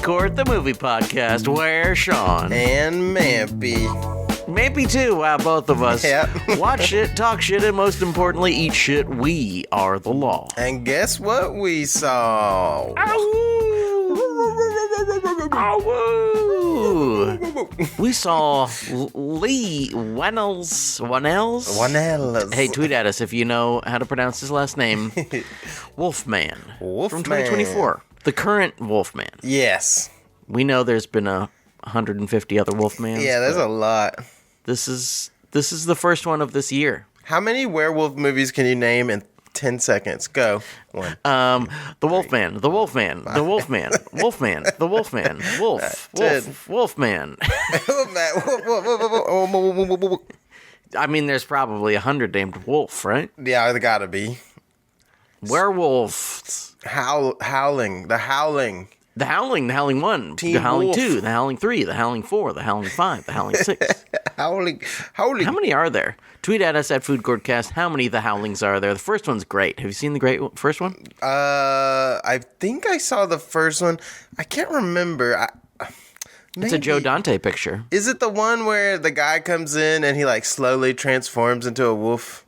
Court, the movie podcast, where Sean and Mampy. Mampy too, wow, both of us. Yep. Watch shit, talk shit, and most importantly, eat shit. We are the law. And guess what we saw? We saw Leigh Whannel's. Hey, tweet at us if you know how to pronounce his last name. Wolfman. From 2024. The current Wolfman. Yes. We know there's been 150 other Wolfmans. Yeah, there's a lot. This is the first one of this year. How many werewolf movies can you name in 10 seconds? Go. One. The Wolfman, the Wolfman, the Wolfman, Wolfman, the Wolfman, Wolfman. I mean, there's probably 100 named Wolf, right? Yeah, there gotta be. Werewolves. Howling. The Howling. The Howling 1, Teen the Howling Wolf. 2, the Howling 3, the Howling 4, the Howling 5, the Howling 6. Howling. How many are there? Tweet at us at Food Court Cast. How many the Howlings are there? The first one's great. Have you seen the first one? I think I saw the first one. I can't remember. It's a Joe Dante picture. Is it the one where the guy comes in and he like slowly transforms into a wolf?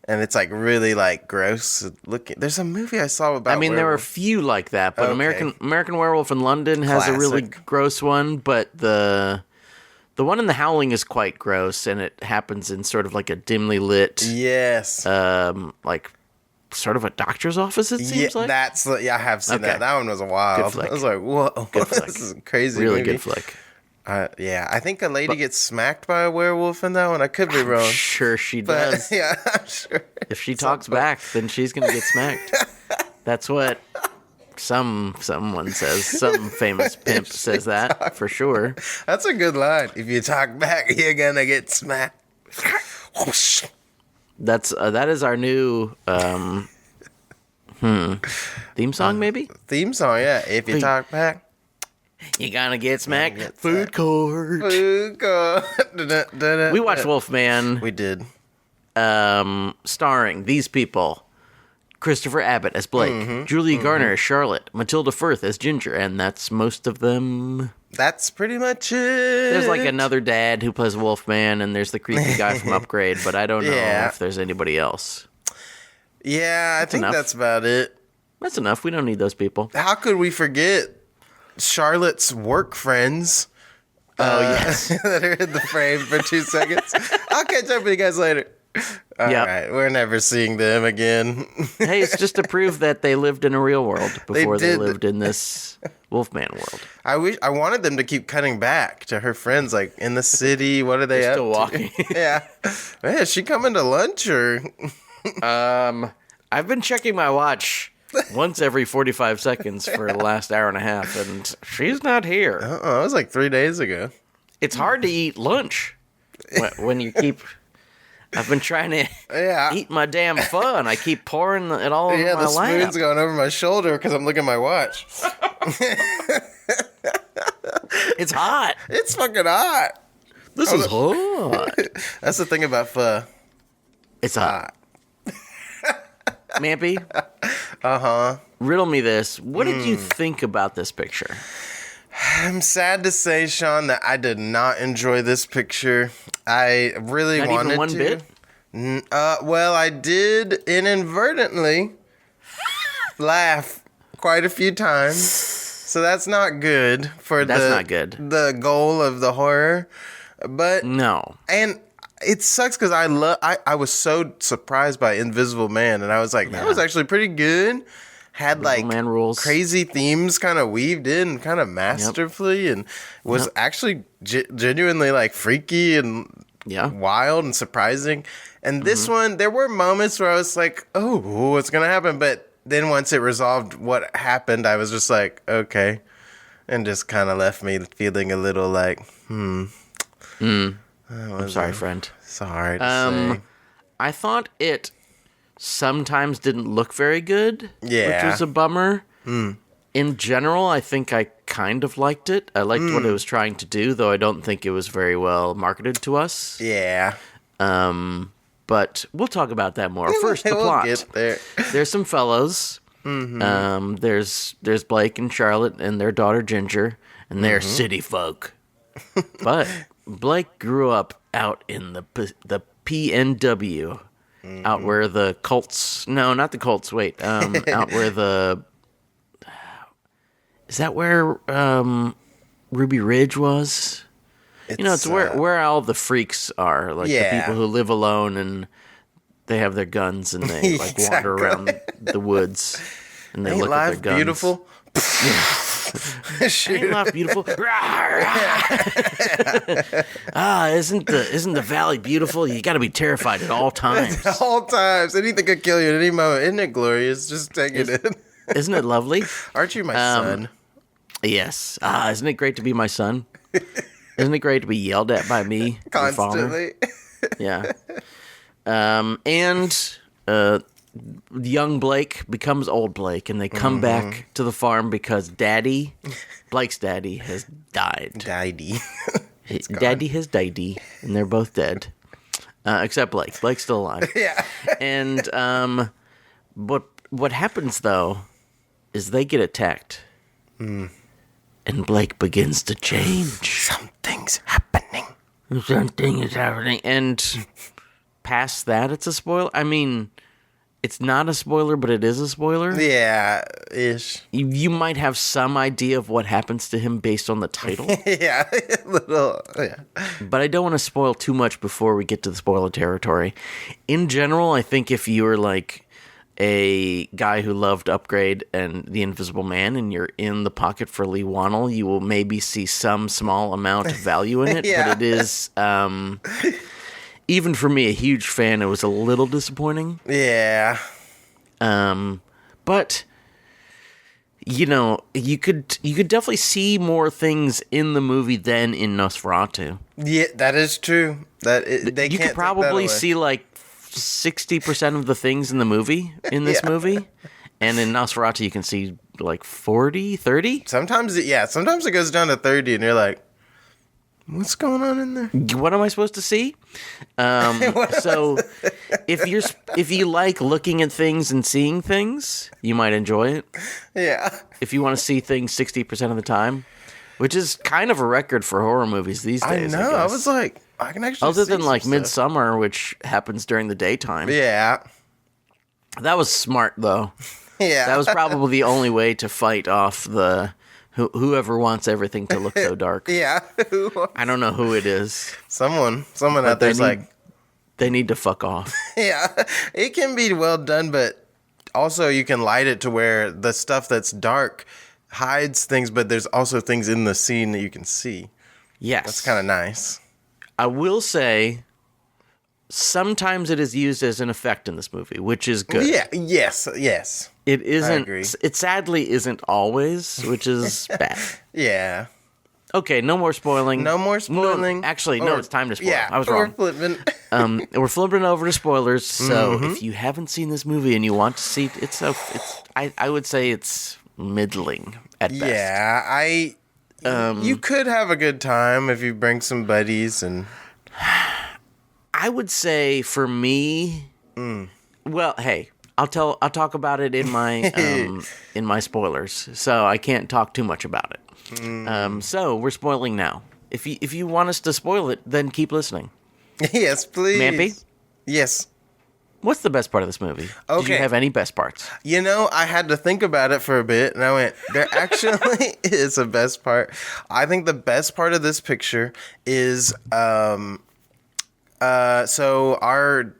And it's like really like gross looking. There's a movie I saw about. I mean, there are a few like that, but Okay. American Werewolf in London has a really Classic. gross one. But the one in The Howling is quite gross, and it happens in sort of like a dimly lit, Yes. like sort of a doctor's office. It seems like I have seen Okay. that. That one was wild. Good flick. I was like, whoa, Good flick. this is a crazy. Really movie. good flick. Yeah, I think a lady gets smacked by a werewolf in that one. I could be wrong. Sure, she But does. yeah, I'm sure. If she talks back, then she's gonna get smacked. That's what someone says. Some famous pimp says that for sure. That's a good line. If you talk back, you're gonna get smacked. That is our new theme song, maybe. Theme song, yeah. If you talk back, You gonna get smacked. Food Court. food court. We watched Wolfman, We did. starring these people: Christopher Abbott as Blake, Julie Garner as Charlotte, Matilda Firth as Ginger, and that's most of them. That's pretty much it. There's like another dad who plays Wolfman, and there's the creepy guy from Upgrade, but I don't know Yeah. if there's anybody else. Yeah, I think enough. that's about it. That's enough. We don't need those people. How could we forget Charlotte's work friends? Oh, yes. That are in the frame for 2 seconds. I'll catch up with you guys later. All Yep. right, we're never seeing them again. Hey, it's just to prove that they lived in a real world before they did. lived in this Wolfman world. I wanted them to keep cutting back to her friends, like in the city. What are they They're up still to? walking. Yeah. Man, is she coming to lunch or? I've been checking my watch once every 45 seconds for the last hour and a half, and she's not here. Oh, it was like 3 days ago. It's hard to eat lunch when you keep... I've been trying to eat my damn pho, and I keep pouring it all over Yeah, my the lap. spoon's going over my shoulder because I'm looking at my watch. It's hot. It's fucking hot. This is hot. That's the thing about pho. It's hot. Mampy, Uh-huh. riddle me this. What did you think about this picture? I'm sad to say, Sean, that I did not enjoy this picture. I really Not wanted even one to. bit? Well, I did inadvertently laugh quite a few times. So that's not good for not good. the goal of the horror. But No. and it sucks because I was so surprised by Invisible Man, and I was like, that was actually pretty good. Had like Man rules. crazy themes kind of weaved in kind of masterfully, and was actually genuinely like freaky and Yeah. wild and surprising. And this one, there were moments where I was like, oh, what's gonna happen? But then once it resolved what happened, I was just like, okay, and just kind of left me feeling a little like, I'm sorry, friend. sorry to say. I thought it sometimes didn't look very good, which Yeah. was a bummer. In general, I think I kind of liked it. I liked what it was trying to do, though I don't think it was very well marketed to us. Yeah. But we'll talk about that more. First, the We'll plot. get there. There's some fellows There's Blake and Charlotte and their daughter Ginger, and they're city folk. But Blake grew up out in the PNW, out where the Colts. No, not the Colts. Wait, out where the. Is that where Ruby Ridge was? It's where all the freaks are, like the people who live alone and they have their guns and they like wander around the woods and they look at their guns. Beautiful? Ain't life beautiful? Isn't the valley beautiful? You got to be terrified at all times. At all times, anything could kill you at any moment. Isn't it glorious? Just take it in. Isn't it lovely? Aren't you my son? Yes. Isn't it great to be my son? Isn't it great to be yelled at by me constantly? Yeah. And young Blake becomes old Blake, and they come back to the farm because Blake's daddy has died. Daddy. Daddy has died, and they're both dead. Except Blake. Blake's still alive. Yeah. And but what happens, though, is they get attacked. And Blake begins to change. Something's happening. Something is happening. And past that, it's a spoiler. I mean, it's not a spoiler, but it is a spoiler. Yeah, ish. You might have some idea of what happens to him based on the title. Yeah, little. Yeah. But I don't want to spoil too much before we get to the spoiler territory. In general, I think if you're like a guy who loved Upgrade and The Invisible Man and you're in the pocket for Leigh Whannel, you will maybe see some small amount of value in it. Yeah. But it is, even for me, a huge fan, it was a little disappointing. Yeah. But you could definitely see more things in the movie than in Nosferatu. Yeah, that is true. You could probably see like 60% of the things in the movie in this movie, and in Nosferatu you can see like 40, 30. Sometimes it goes down to 30, and you're like, what's going on in there? What am I supposed to see? So if you like looking at things and seeing things, you might enjoy it. Yeah. If you want to see things 60% of the time, which is kind of a record for horror movies these days. I know. I was like, I can actually other see than like stuff. Midsummer, which happens during the daytime. Yeah. That was smart though. Yeah. That was probably the only way to fight off the whoever wants everything to look so dark. Yeah. I don't know who it is. Someone out there's like, they need to fuck off. Yeah. It can be well done, but also you can light it to where the stuff that's dark hides things, but there's also things in the scene that you can see. Yes. That's kind of nice. I will say, sometimes it is used as an effect in this movie, which is good. Yeah, yes. It isn't. I agree. It sadly isn't always, which is bad. Yeah. Okay, no more spoiling. No more spoiling. No, it's time to spoil. Yeah, I was wrong. We're flipping. We're flipping over to spoilers. So if you haven't seen this movie and you want to see it, I would say it's middling at best. Yeah, you could have a good time if you bring some buddies and. I would say for me, well, hey, I'll talk about it in my in my spoilers, so I can't talk too much about it. So we're spoiling now. If you want us to spoil it, then keep listening. Yes, please. Mampy? Yes. What's the best part of this movie? Okay. Did you have any best parts? I had to think about it for a bit, and I went, there actually is a best part. I think the best part of this picture is, so our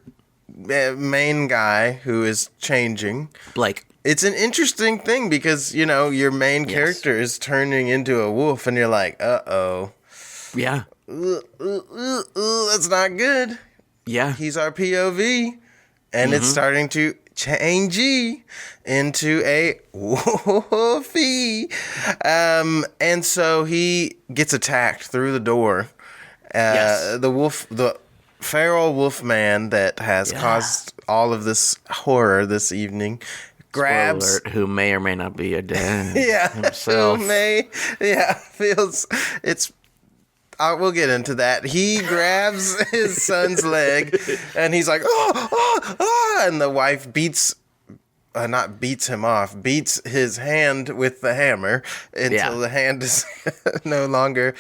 main guy who is changing. Blake. It's an interesting thing because, your main character is turning into a wolf, and you're like, uh-oh. Yeah. That's not good. Yeah. He's our POV. And it's starting to change into a wolfie. And so he gets attacked through the door. The feral wolf man that has caused all of this horror this evening grabs... Spoiler alert, who may or may not be a dad Who himself. feels... It's... we'll get into that. He grabs his son's leg, and he's like, oh, and the wife beats not beats him off, beats his hand with the hammer until the hand is no longer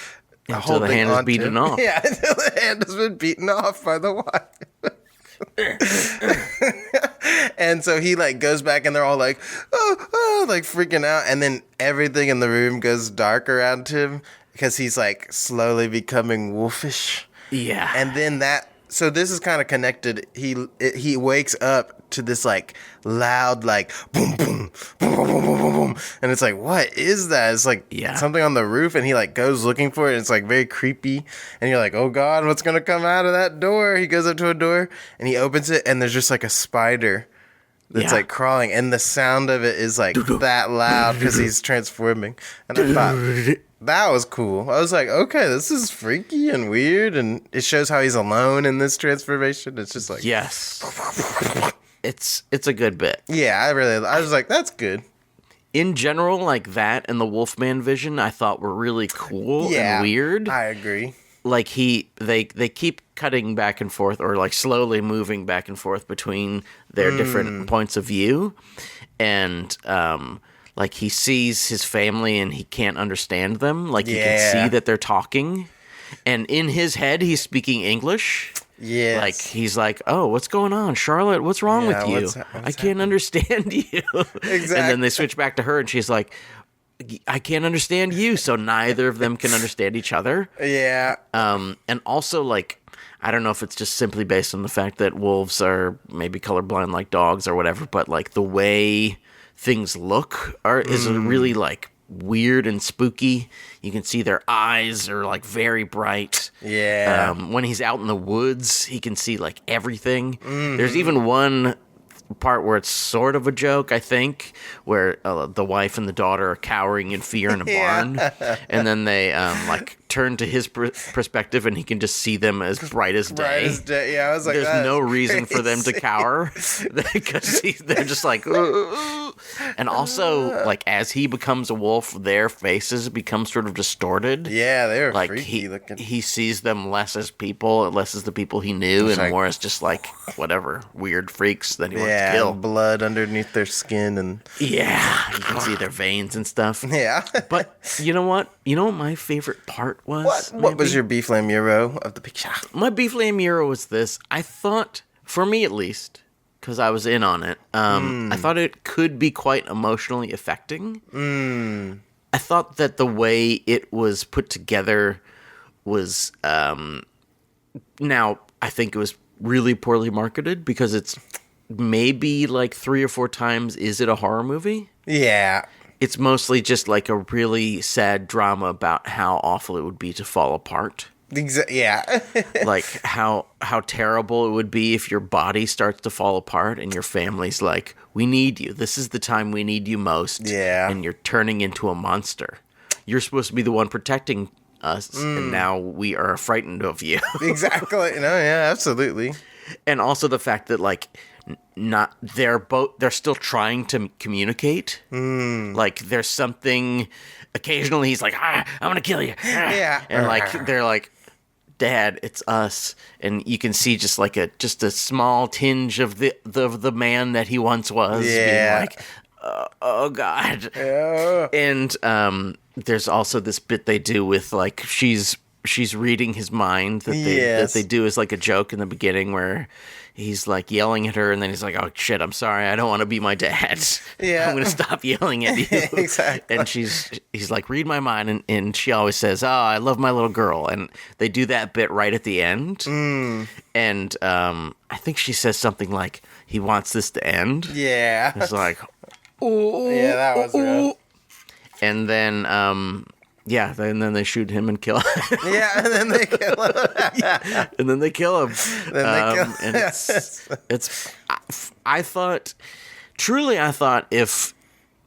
until the hand is beaten off. Yeah, until the hand has been beaten off by the wife. And so he like goes back and they're all like, oh, like freaking out. And then everything in the room goes dark around him because he's like slowly becoming wolfish. Yeah. And then so this is kind of connected. He wakes up to this like loud like boom boom boom boom boom boom boom, and it's like, what is that? It's like something on the roof, and he like goes looking for it. And it's like very creepy, and you're like, oh god, what's gonna come out of that door? He goes up to a door and he opens it, and there's just like a spider that's like crawling, and the sound of it is like that loud because he's transforming. And I thought that was cool. I was like, okay, this is freaky and weird, and it shows how he's alone in this transformation. It's just like, yes, it's a good bit. Yeah, I was like, that's good. In general, like that and the Wolfman vision, I thought were really cool and weird. I agree. Like they keep cutting back and forth, or like slowly moving back and forth between their different points of view, and like he sees his family and he can't understand them. Like you can see that they're talking, and in his head he's speaking English. Yes. Like he's like, oh, what's going on, Charlotte? What's wrong with you? I can't understand you. Exactly. And then they switch back to her, and she's like, I can't understand you. So neither of them can understand each other. Yeah. And also, like, I don't know if it's just simply based on the fact that wolves are maybe colorblind like dogs or whatever, but like the way things look is really like weird and spooky. You can see their eyes are like very bright. Yeah. When he's out in the woods, he can see like everything. There's even one part where it's sort of a joke, I think, where the wife and the daughter are cowering in fear in a barn, and then they like turn to his perspective, and he can just see them as bright as day. Bright as day. Yeah, I was like, there's no reason for them to cower because they're just like, ooh. And also, like as he becomes a wolf, their faces become sort of distorted. Yeah, they're like freaky looking. He sees them less as people, less as the people he knew, and like, more as just like whatever weird freaks that he wants to kill. Blood underneath their skin, and you can see their veins and stuff. Yeah. But you know what? You know what my favorite part was? What was your beef lamuro of the picture? My beef lamuro was this. I thought, for me at least, because I was in on it, I thought it could be quite emotionally affecting. I thought that the way it was put together was, now, I think it was really poorly marketed because it's maybe like 3 or 4 times, is it a horror movie? Yeah. It's mostly just like a really sad drama about how awful it would be to fall apart. Yeah. Like how terrible it would be if your body starts to fall apart and your family's like, we need you. This is the time we need you most. Yeah. And you're turning into a monster. You're supposed to be the one protecting us, and now we are frightened of you. Exactly. No, yeah, absolutely. And also the fact that like they're still trying to communicate. Like there's something occasionally he's like, I'm gonna kill you. Yeah. And like they're like, Dad, it's us. And you can see just like a small tinge of the man that he once was being like, oh God. Yeah. And there's also this bit they do with like she's reading his mind that they do as like a joke in the beginning where he's like yelling at her, and then he's like, oh shit, I'm sorry, I don't want to be my dad. Yeah. I'm gonna stop yelling at you. Exactly. And he's like, read my mind, and she always says, oh, I love my little girl. And they do that bit right at the end. And I think she says something like, he wants this to end. Yeah. It's like, oh yeah, that was rough. And then and then they shoot him and kill him. Yeah, and then they kill him. And then they kill him. And it's I thought if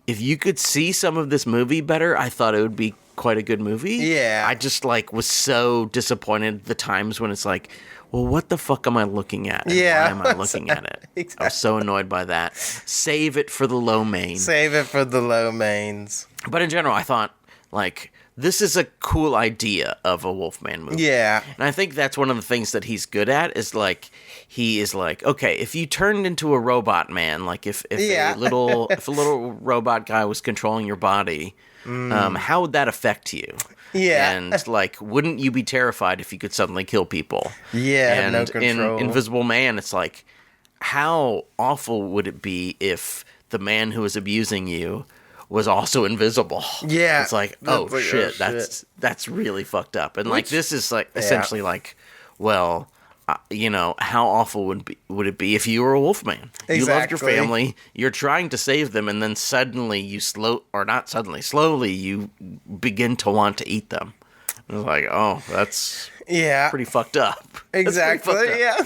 you could see some of this movie better, I thought it would be quite a good movie. Yeah. I just like was so disappointed the times when it's like, well, what the fuck am I looking at? And yeah. Why am I looking at it? Exactly. I was so annoyed by that. Save it for the low main. Save it for the low mains. But in general, I thought like this is a cool idea of a Wolfman movie. Yeah. And I think that's one of the things that he's good at is like, he is like, okay, if you turned into a robot man, like if a little robot guy was controlling your body, how would that affect you? Yeah. And like, wouldn't you be terrified if you could suddenly kill people? Yeah, and no control. In Invisible Man, it's like, how awful would it be if the man who was abusing you was also invisible? Yeah. It's like, shit, that's really fucked up. And like, this is like essentially like, well, how awful would it be if you were a Wolfman? Exactly. You loved your family, you're trying to save them, and then suddenly slowly you begin to want to eat them. And it's like, oh, that's pretty fucked up. Exactly, pretty fucked up. yeah.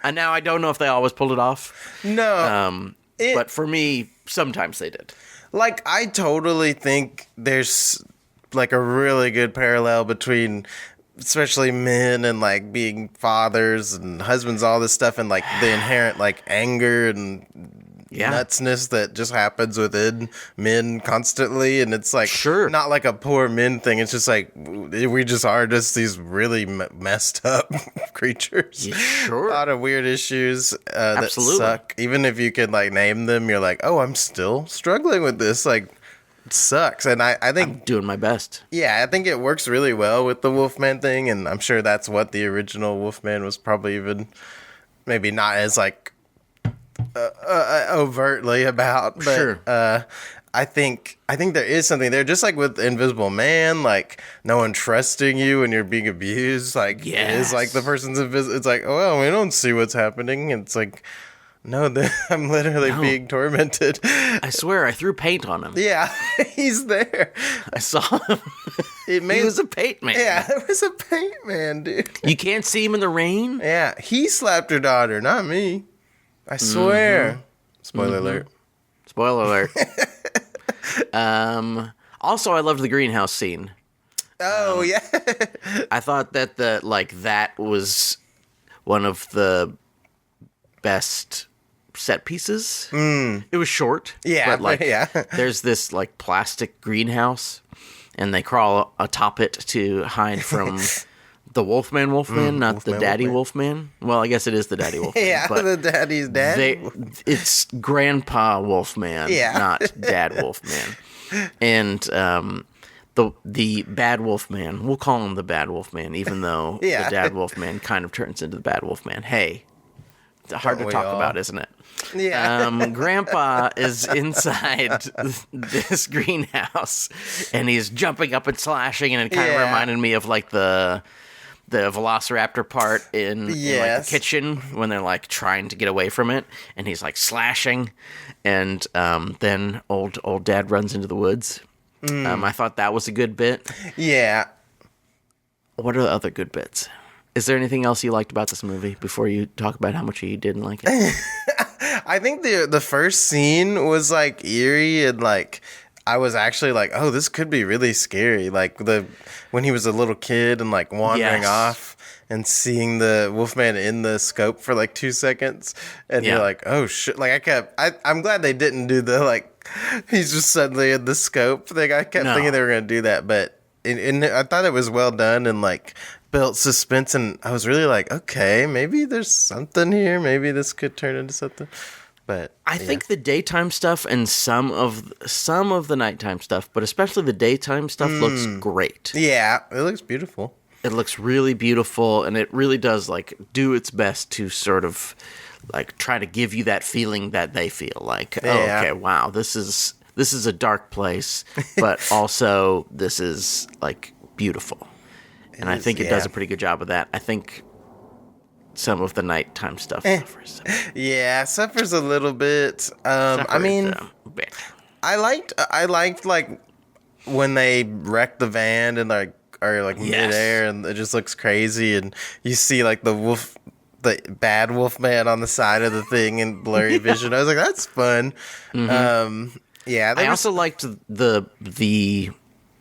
And now I don't know if they always pulled it off. No. But for me, sometimes they did. Like, I totally think there's, like, a really good parallel between, especially men and, like, being fathers and husbands, all this stuff, and, like, the inherent, like, anger and nutsness that just happens within men constantly. And it's, like, not like a poor men thing. It's just, like, we just are just these really messed up creatures. Yeah, sure. A lot of weird issues that suck. Even if you can, like, name them, you're like, oh, I'm still struggling with this. Like, it sucks. And I think... I'm doing my best. Yeah, I think it works really well with the Wolfman thing. And I'm sure that's what the original Wolfman was probably even... Maybe not as, like... overtly about, but sure. I think there is something there, just like with Invisible Man, like no one trusting you when you're being abused, like it is like the person's invisible. It's like, oh well, we don't see what's happening. It's like, no, I'm literally being tormented. I swear, I threw paint on him. Yeah, he's there. I saw him. He was a paint man. Yeah, it was a paint man, dude. You can't see him in the rain. Yeah, he slapped her daughter, not me. I swear. Spoiler alert. Spoiler alert. Also, I loved the greenhouse scene. Oh, yeah. I thought that that was one of the best set pieces. It was short. Yeah. But there's this like plastic greenhouse, and they crawl atop it to hide from... The Wolfman, not the Daddy Wolfman. Well, I guess it is the Daddy Wolfman. Yeah, but the Daddy's dad. It's Grandpa Wolfman, not Dad Wolfman. And the Bad Wolfman, we'll call him the Bad Wolfman, even though the Dad Wolfman kind of turns into the Bad Wolfman. Hey, it's hard to talk about, isn't it? Yeah. Grandpa is inside this greenhouse, and he's jumping up and slashing, and it kind of reminded me of like the Velociraptor part in like the kitchen when they're like trying to get away from it, and he's like slashing, and then old dad runs into the woods. I thought that was a good bit. Yeah. What are the other good bits? Is there anything else you liked about this movie before you talk about how much you didn't like it? I think the first scene was like eerie, and like I was actually like, oh, this could be really scary. Like when he was a little kid and like wandering off and seeing the Wolfman in the scope for like 2 seconds, and you're like, oh shit. Like I'm glad they didn't do the like he's just suddenly in the scope thing. I kept thinking they were gonna do that, but I thought it was well done and like built suspense, and I was really like, okay, maybe there's something here. Maybe this could turn into something. But I think the daytime stuff and some of the nighttime stuff, but especially the daytime stuff looks great. Yeah, it looks beautiful. It looks really beautiful, and it really does like do its best to sort of like try to give you that feeling that they feel like, oh, okay, wow, this is a dark place, but also this is like beautiful. And I think it does a pretty good job of that. I think some of the nighttime stuff suffers. Yeah, suffers a little bit. I mean, I liked like when they wreck the van and like are like midair, and it just looks crazy, and you see like the Bad Wolfman on the side of the thing in blurry vision. I was like, that's fun. I also liked the.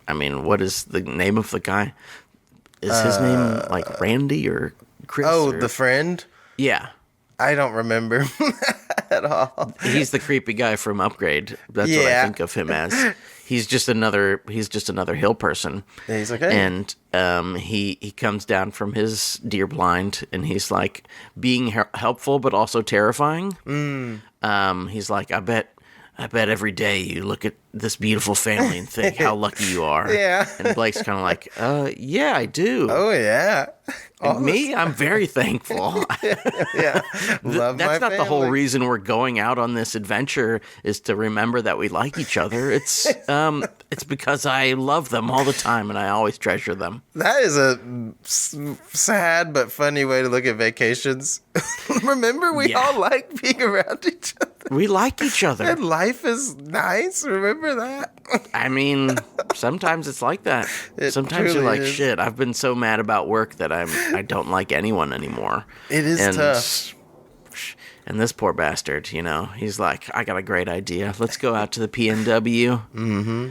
I mean, what is the name of the guy? Is his name like Randy or Chris? Oh, the friend? Yeah. I don't remember. at all. He's the creepy guy from Upgrade. That's what I think of him as. He's just another hill person. Yeah, he's like, hey. And he comes down from his deer blind, and he's like being helpful but also terrifying. He's like, I bet every day you look at this beautiful family and think how lucky you are. Yeah. And Blake's kind of like, yeah, I do. Oh, yeah. And me, I'm very thankful. Yeah. Love my That's not family. the whole reason we're going out on this adventure is to remember that we like each other. It's because I love them all the time and I always treasure them. That is a sad but funny way to look at vacations. Remember, we all like being around each other. We like each other. And life is nice. Remember that? I mean, sometimes it's like that. Sometimes you're like, shit, I've been so mad about work that I don't like anyone anymore. It is tough. And this poor bastard, he's like, I got a great idea. Let's go out to the PNW. Mm-hmm.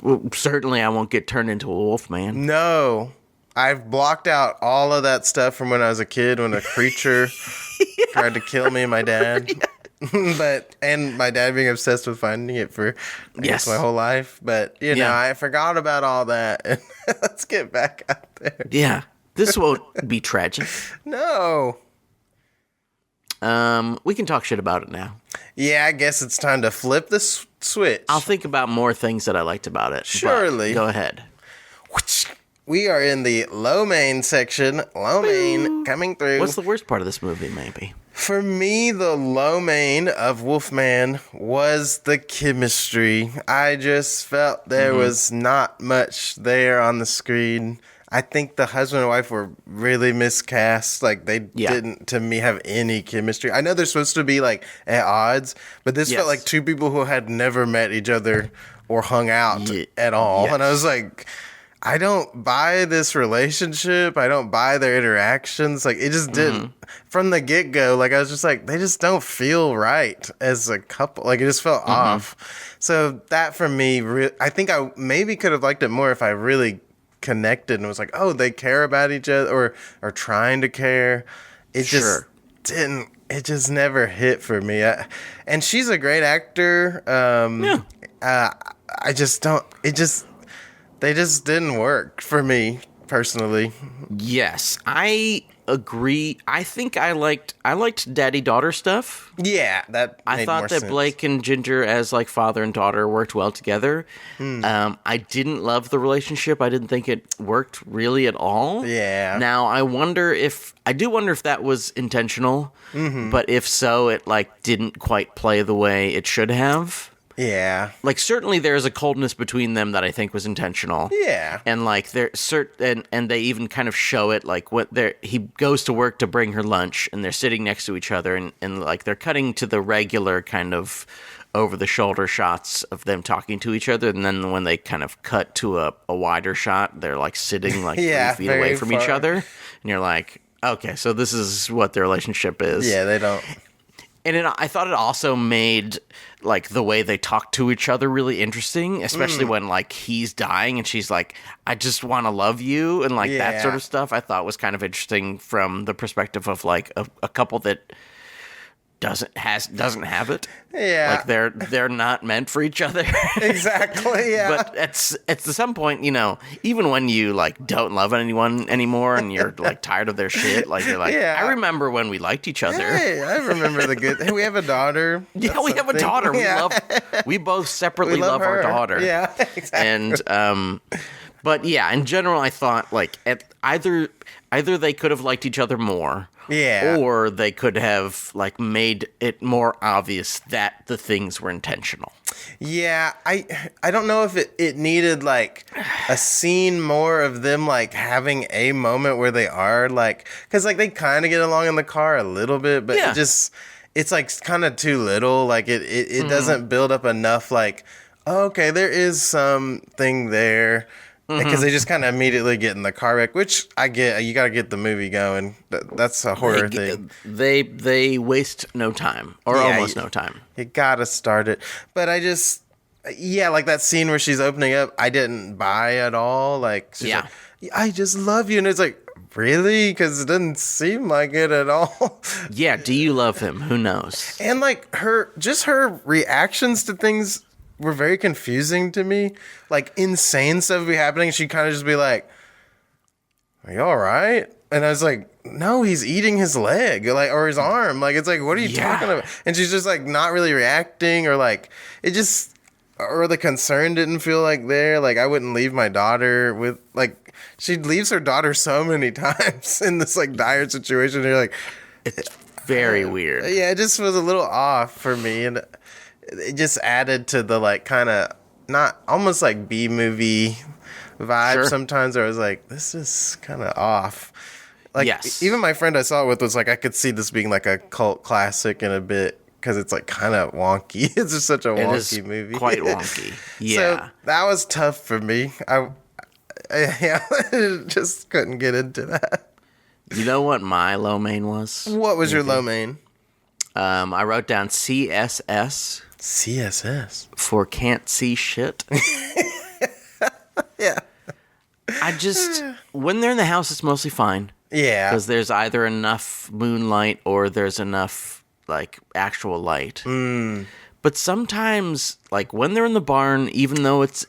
Well, certainly I won't get turned into a wolf man. No. I've blocked out all of that stuff from when I was a kid when a creature tried to kill me and my dad. And my dad being obsessed with finding it for I guess my whole life. But, I forgot about all that. And let's get back out there. Yeah. This won't be tragic. No. We can talk shit about it now. Yeah, I guess it's time to flip the switch. I'll think about more things that I liked about it. Surely. Go ahead. We are in the lo mein section. Lo mein coming through. What's the worst part of this movie, maybe? For me, the lo mein of Wolfman was the chemistry. I just felt there was not much there on the screen. I think the husband and wife were really miscast. Like, they didn't, to me, have any chemistry. I know they're supposed to be, like, at odds, but this felt like two people who had never met each other or hung out at all. Yes. And I was like, I don't buy this relationship. I don't buy their interactions. Like, it just didn't. From the get-go, like, I was just like, they just don't feel right as a couple. Like, it just felt off. So that, for me, I think I maybe could have liked it more if I really connected and was like, oh, they care about each other or are trying to care. It just didn't. It just never hit for me. And she's a great actor. I just don't. They just didn't work for me personally. Yes, I agree. I think I liked daddy-daughter stuff. Yeah, that made I thought more that sense. Blake and Ginger as like father and daughter worked well together. I didn't love the relationship. I didn't think it worked really at all. Yeah. Now I wonder if that was intentional, but if so, it like didn't quite play the way it should have. Yeah. Like, certainly there's a coldness between them that I think was intentional. Yeah. And, like, and they even kind of show it, like, he goes to work to bring her lunch, and they're sitting next to each other, and like, they're cutting to the regular kind of over-the-shoulder shots of them talking to each other, and then when they kind of cut to a wider shot, they're, like, sitting, like, 3 feet away from each other, and you're like, okay, so this is what their relationship is. Yeah, they don't... And I thought it also made, like, the way they talk to each other really interesting, especially when, like, he's dying and she's like, I just want to love you, and, like, that sort of stuff I thought was kind of interesting from the perspective of, like, a couple that doesn't have it. Yeah. Like, they're not meant for each other. Exactly, yeah. But at some point, even when you, like, don't love anyone anymore and you're, like, tired of their shit, like, you're like, I remember when we liked each other. Hey, I remember the good... Hey, we have a daughter. Yeah, we have a daughter. We both separately love our daughter. Yeah, exactly. And, but yeah, in general, I thought, like, either they could have liked each other more. Yeah. Or they could have, like, made it more obvious that the things were intentional. Yeah, I don't know if it needed, like, a scene more of them, like, having a moment where they are, like... Because, like, they kind of get along in the car a little bit, but it's, like, kind of too little. Like, it doesn't build up enough, like, oh, okay, there is something there... Because they just kind of immediately get in the car wreck, which I get. You got to get the movie going. That's a horror thing. They waste no time, or almost no time. You got to start it. But I just, like that scene where she's opening up, I didn't buy at all. Like, she's like, I just love you. And it's like, really? Because it doesn't seem like it at all. Yeah, do you love him? Who knows? And like her reactions to things were very confusing to me. Like insane stuff would be happening. She'd kind of just be like, "Are you all right?" And I was like, "No, he's eating his leg, like, or his arm." Like, it's like, what are you talking about? And she's just like not really reacting, or like it just, or the concern didn't feel like there. Like I wouldn't leave my daughter with, like, she leaves her daughter so many times in this like dire situation. And you're like, it's very weird. Yeah, it just was a little off for me, and it just added to the like kind of not almost like B movie vibe sometimes. Where I was like, this is kind of off. Like, even my friend I saw it with was like, I could see this being like a cult classic in a bit because it's like kind of wonky. It's just such a wonky movie. Quite wonky. Yeah. So that was tough for me. I just couldn't get into that. You know what my low main was? What was your low main? I wrote down CSS. CSS? For can't see shit. Yeah. I just, when they're in the house, it's mostly fine. Yeah. Because there's either enough moonlight or there's enough, like, actual light. But sometimes, like, when they're in the barn, even though it's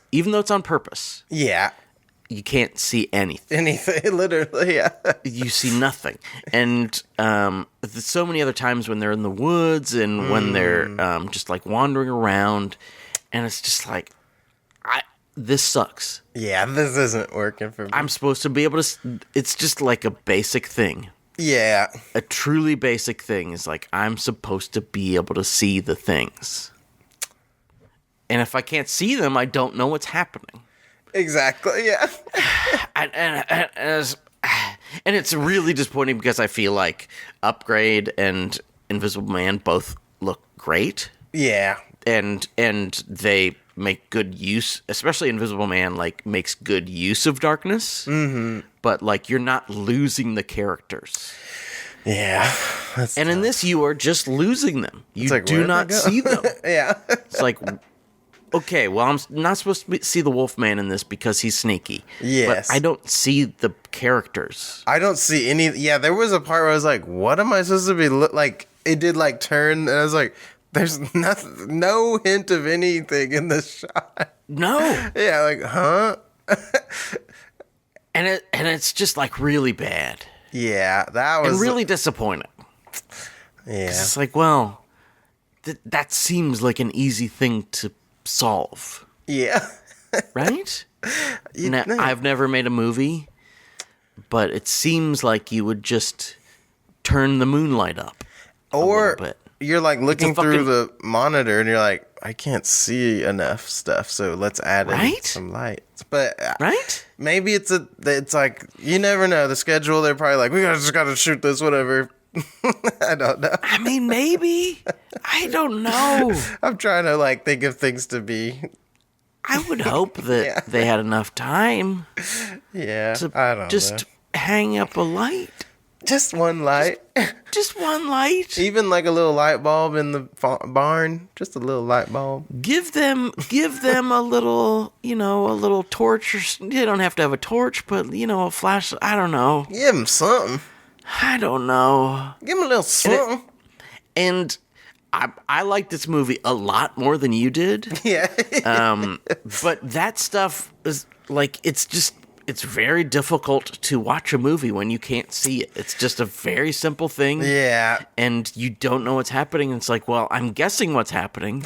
on purpose. Yeah. You can't see anything. Anything, literally, yeah. You see nothing. And there's so many other times when they're in the woods and when they're just, like, wandering around. And it's just like, this sucks. Yeah, this isn't working for me. I'm supposed to be able to... It's just like a basic thing. Yeah. A truly basic thing is like, I'm supposed to be able to see the things. And if I can't see them, I don't know what's happening. Exactly, yeah. And it's really disappointing because I feel like Upgrade and Invisible Man both look great. Yeah. And they make good use, especially Invisible Man, like, makes good use of darkness. Mm-hmm. But, like, you're not losing the characters. Yeah. And in this, you are just losing them. You like, do not see them. Yeah. It's like, okay, well, I'm not supposed to see the Wolfman in this because he's sneaky. Yes. But I don't see the characters. I don't see any... Yeah, there was a part where I was like, what am I supposed to be... like, it did, like, turn, and I was like... There's no hint of anything in this shot. No. Yeah, like, huh? and it's just like really bad. Yeah, that was... And really disappointing. Yeah. It's like, well, that seems like an easy thing to solve. Yeah. Right? Now, I've never made a movie, but it seems like you would just turn the moonlight up a little bit. You're like looking through the monitor and you're like, I can't see enough stuff, so let's add in some light. But maybe it's like, you never know. The schedule, they're probably like, we just gotta shoot this, whatever. I don't know. I mean, maybe. I don't know. I'm trying to like think of things to be. I would hope that they had enough time. Yeah, to I don't just know. Hang up a light. Just one light. Just one light. Even like a little light bulb in the barn. Just a little light bulb. Give them a little, a little torch. You don't have to have a torch, but, a flash. I don't know. Give them something. I don't know. Give them a little something. And I like this movie a lot more than you did. Yeah. But that stuff is like, it's very difficult to watch a movie when you can't see it. It's just a very simple thing. Yeah. And you don't know what's happening. And it's like, well, I'm guessing what's happening,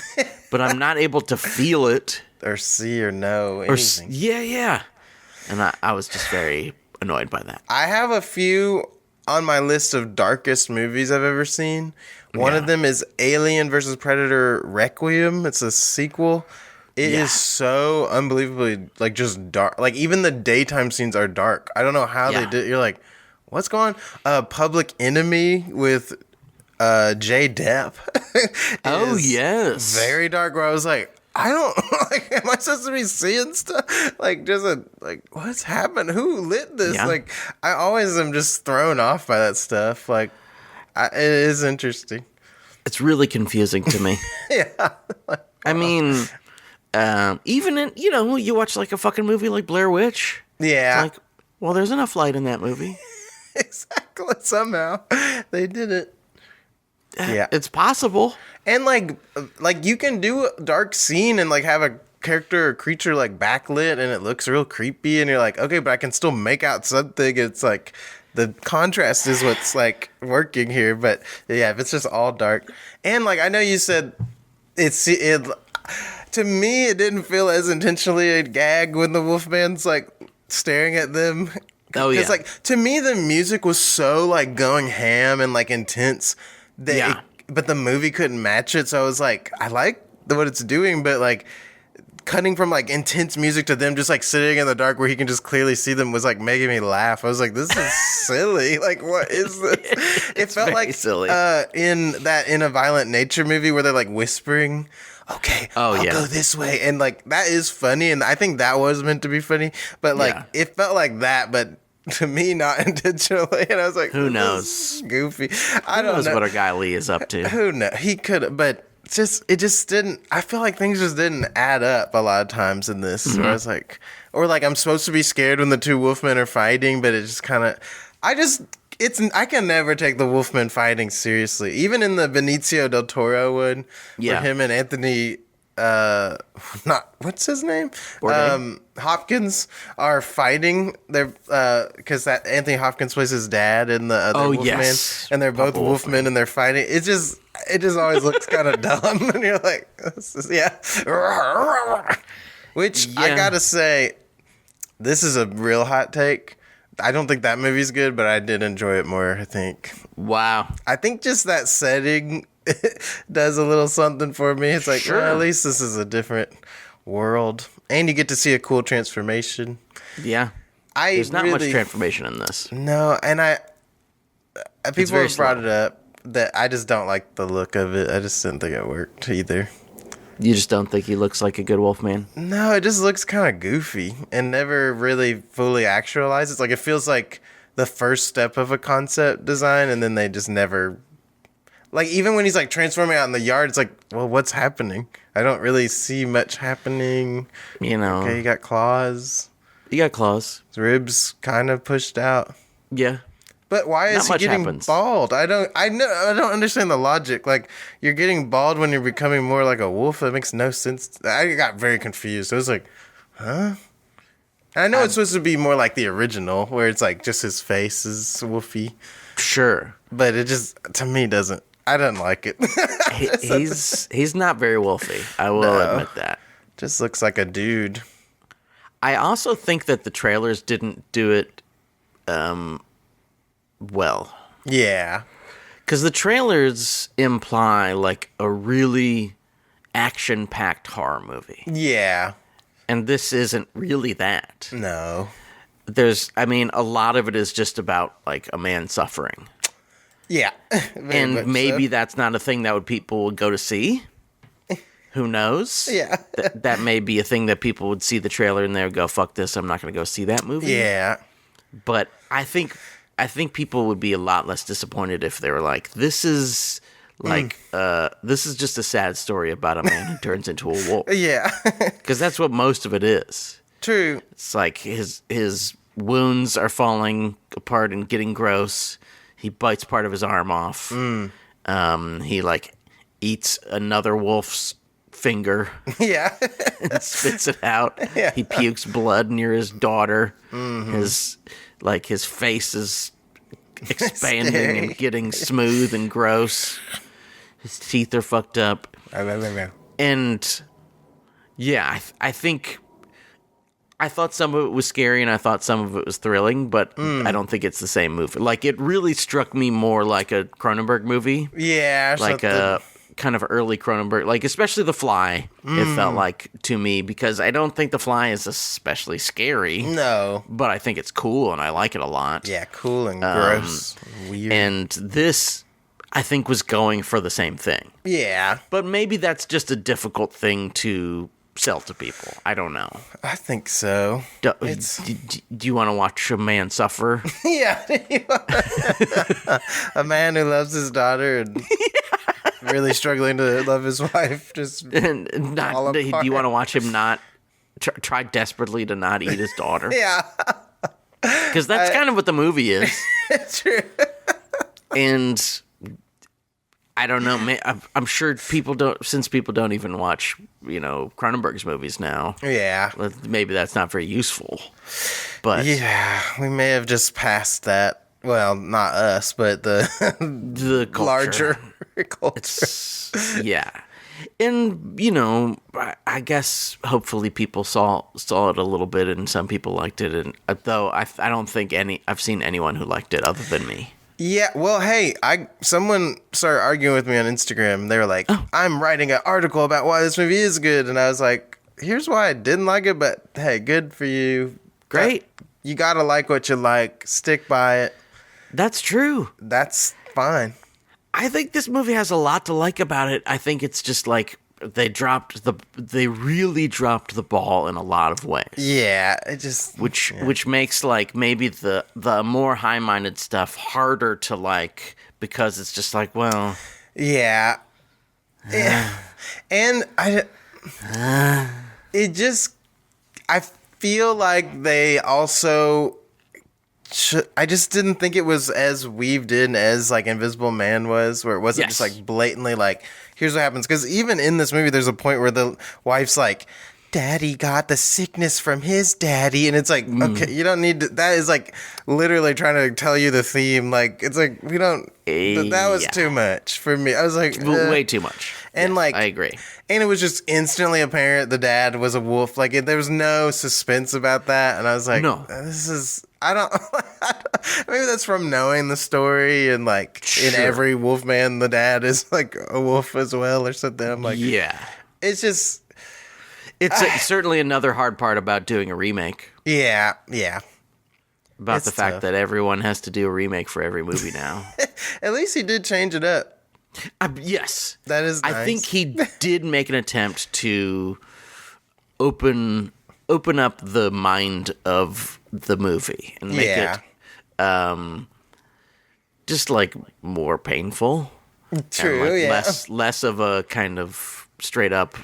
but I'm not able to feel it. Or see or know anything. Yeah. And I was just very annoyed by that. I have a few on my list of darkest movies I've ever seen. One of them is Alien vs. Predator Requiem. It's a sequel. It is so unbelievably, like, just dark. Like, even the daytime scenes are dark. I don't know how they did. You're like, what's going on? Public Enemy with Jay Depp. Oh, yes. Very dark, where I was like, I don't, like, am I supposed to be seeing stuff? Like, what's happened? Who lit this? Yeah. Like, I always am just thrown off by that stuff. Like, it is interesting. It's really confusing to me. Yeah. I mean... even in, you watch like a fucking movie like Blair Witch. Yeah. It's like, well, there's enough light in that movie. Exactly. Somehow they did it. Yeah, it's possible. And like you can do a dark scene and like have a character or creature like backlit and it looks real creepy and you're like, okay, but I can still make out something. It's like the contrast is what's like working here. But yeah, if it's just all dark and like I know you said it to me it didn't feel as intentionally a gag when the Wolfman's like staring at them. Oh yeah, it's like to me the music was so like going ham and like intense that but the movie couldn't match it. So I was like, I like what it's doing, but like cutting from like intense music to them just like sitting in the dark where he can just clearly see them was like making me laugh. I was like, this is silly. Like, what is this? It felt like silly. In a Violent Nature movie where they're like whispering, okay, I'll go this way. And like, that is funny. And I think that was meant to be funny, but like, it felt like that, but to me, not intentionally. And I was like, who knows? Goofy. I don't know what our guy Lee is up to. Who knows? He could, but it just didn't. I feel like things just didn't add up a lot of times in this. Mm-hmm. Where I was like, or like I'm supposed to be scared when the two Wolfmen are fighting, but it just kind of, I can never take the Wolfmen fighting seriously. Even in the Benicio del Toro one, where him and Anthony, what's his name? Hopkins are fighting. They're because that Anthony Hopkins plays his dad in the other Wolfman, and they're both Wolfmen and they're fighting. It just always looks kind of dumb, and you're like, Which I gotta say, this is a real hot take. I don't think that movie's good, but I did enjoy it more. I think. Wow. I think just that setting does a little something for me. It's like, well, at least this is a different world, and you get to see a cool transformation. Yeah, there's not much transformation in this. No, and people have brought it up that I just don't like the look of it. I just didn't think it worked either. You just don't think he looks like a good Wolfman? No, it just looks kind of goofy and never really fully actualized. It's like it feels like the first step of a concept design, and then they just never. Like, even when he's, like, transforming out in the yard, it's like, well, what's happening? I don't really see much happening. You know. Okay, you got claws. His ribs kind of pushed out. Yeah. But why is he getting bald? I don't understand the logic. Like, you're getting bald when you're becoming more like a wolf. That makes no sense. I got very confused. I was like, huh? And I know it's supposed to be more like the original, where it's, like, just his face is wolfy. Sure. But it just, to me, doesn't. I don't like it. He's not very wolfy. I will admit that. Just looks like a dude. I also think that the trailers didn't do it well. Yeah. Because the trailers imply like a really action-packed horror movie. Yeah. And this isn't really that. No. A lot of it is just about like a man suffering. Yeah. And maybe that's not a thing that people would go to see. Who knows? Yeah. That may be a thing that people would see the trailer and they would go, fuck this, I'm not going to go see that movie. Yeah. But I think people would be a lot less disappointed if they were like, this is just a sad story about a man who turns into a wolf. Yeah. Because that's what most of it is. True. It's like his wounds are falling apart and getting gross. He bites part of his arm off. He like eats another wolf's finger. Yeah. And spits it out. Yeah. He pukes blood near his daughter. Mm-hmm. His face is expanding and getting smooth and gross. His teeth are fucked up. And yeah, I think I thought some of it was scary and I thought some of it was thrilling, but I don't think it's the same movie. Like, it really struck me more like a Cronenberg movie. Yeah. Like a kind of early Cronenberg, like especially The Fly, it felt like to me, because I don't think The Fly is especially scary. No. But I think it's cool and I like it a lot. Yeah, cool and gross. Weird. And this, I think, was going for the same thing. Yeah. But maybe that's just a difficult thing to sell to people. I don't know. I think so. Do you want to watch a man suffer? Yeah. A man who loves his daughter and really struggling to love his wife. Just do you want to watch him not try desperately to not eat his daughter? Yeah. Because that's kind of what the movie is. True. And I don't know. I'm sure people don't even watch, Cronenberg's movies now. Yeah. Maybe that's not very useful. But yeah, we may have just passed that. Well, not us, but the larger culture. Yeah. And, I guess hopefully people saw it a little bit and some people liked it. And though I don't think I've seen anyone who liked it other than me. Yeah, well, hey, someone started arguing with me on Instagram. They were like, I'm writing an article about why this movie is good. And I was like, here's why I didn't like it, but hey, good for you. Great. You got to like what you like. Stick by it. That's true. That's fine. I think this movie has a lot to like about it. I think it's just like they really dropped the ball in a lot of ways. Yeah, which makes like maybe the more high-minded stuff harder to like because it's just like, well, yeah. And I feel like they also I just didn't think it was as weaved in as like Invisible Man was, where it wasn't just like blatantly like, here's what happens. Because even in this movie, there's a point where the wife's like, Daddy got the sickness from his daddy. And it's like, okay, you don't need to, that is like literally trying to tell you the theme. Like, it's like, we don't, that was too much for me. I was like, way too much. And like, I agree. And it was just instantly apparent the dad was a wolf. Like, there was no suspense about that. And I was like, no, this is, maybe that's from knowing the story and like in every Wolfman, the dad is like a wolf as well or something. I'm like, yeah, it's just, it's certainly another hard part about doing a remake. Yeah. About it's the fact that everyone has to do a remake for every movie now. At least he did change it up. Yes. That is nice. I think he did make an attempt to open up the mind of the movie and make it just like more painful. True, and like less of a kind of straight up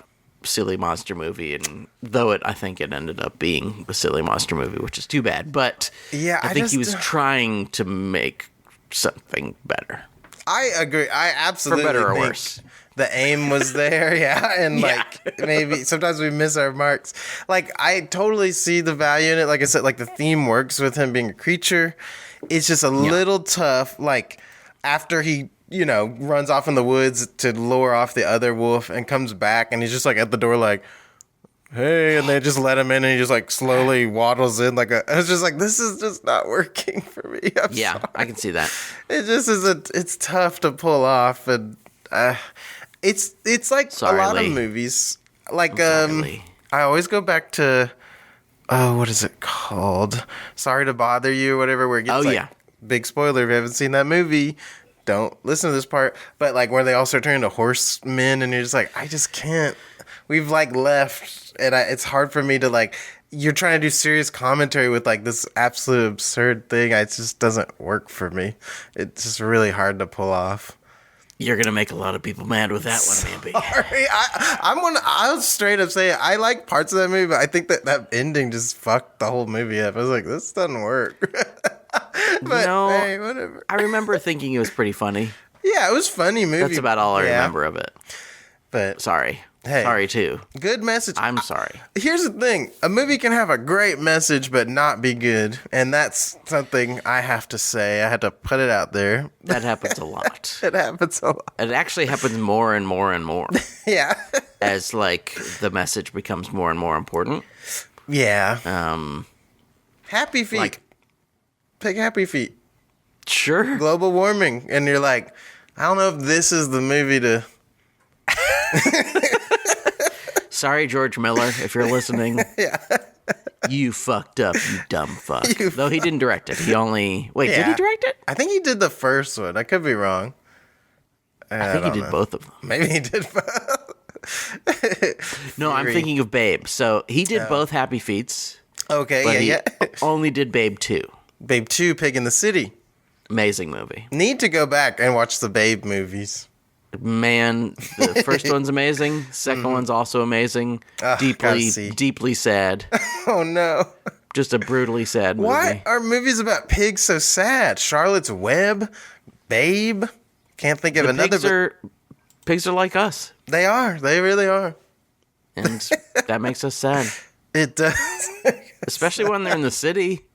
silly monster movie, and I think it ended up being a silly monster movie, which is too bad. But I think he was trying to make something better. I agree. I absolutely for better or think worse. The aim was there, and like maybe sometimes we miss our marks. Like I totally see the value in it. Like I said, like the theme works with him being a creature. It's just a little tough. Like after he, runs off in the woods to lure off the other wolf and comes back, and he's just like at the door, like, hey, and they just let him in, and he just like slowly waddles in. I was just like, this is just not working for me. I'm sorry. I can see that. It just isn't. It's tough to pull off, and it's like a lot of movies. Like I always go back to what is it called? Sorry to Bother You, or whatever. Where it gets big spoiler if you haven't seen that movie. Don't listen to this part. But like where they all start turning into horsemen, and you're just like, I just can't. We've like left, and it's hard for me to like. You're trying to do serious commentary with like this absolute absurd thing. It just doesn't work for me. It's just really hard to pull off. You're gonna make a lot of people mad with that one, Mampy. Sorry, I'll straight up say I like parts of that movie, but I think that ending just fucked the whole movie up. I was like, this doesn't work. But hey, whatever. I remember thinking it was pretty funny. Yeah, it was a funny movie. That's about all I remember of it. But sorry. Hey, sorry too. Good message. I'm sorry. Here's the thing. A movie can have a great message but not be good. And that's something I have to say. I had to put it out there. That happens a lot. It happens a lot. It actually happens more and more and more. Yeah. As like the message becomes more and more important. Yeah. Happy Feet. Pick Happy Feet. Sure. Global warming. And you're like, I don't know if this is the movie to... Sorry, George Miller, if you're listening. Yeah. You fucked up, you dumb fuck. Though he didn't direct it. He only... Wait, did he direct it? I think he did the first one. I could be wrong. I think he did both of them. Maybe he did both. No, I'm thinking of Babe. So he did both Happy Feets. Okay, but he only did Babe 2. Babe 2, Pig in the City. Amazing movie. Need to go back and watch the Babe movies. Man, the first one's amazing. Second one's also amazing. Deeply sad. Oh no. just a brutally sad movie. Why are movies about pigs so sad? Charlotte's Web, Babe. Can't think of another. Pigs are like us. They are. They really are. And that makes us sad. It does. Especially when they're in the city.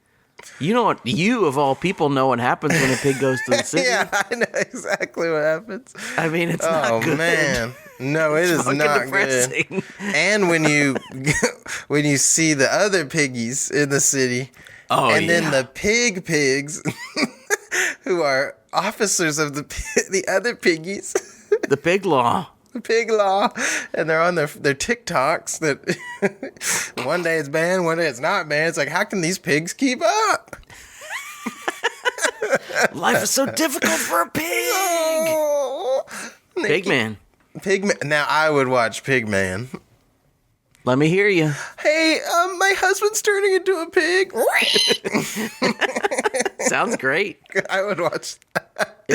You know what? You, of all people, know what happens when a pig goes to the city. Yeah, I know exactly what happens. I mean, it's not good. Oh, man. No, it is not depressing. Good. And when you see the other piggies in the city, then the pigs who are officers of the other piggies. The pig law. Pig law, and they're on their TikToks that one day it's banned, one day it's not banned. It's like, how can these pigs keep up? Life is so difficult for a pig. Oh, Pigman. Now I would watch Pigman. Let me hear you. Hey, my husband's turning into a pig. Sounds great. I would watch that.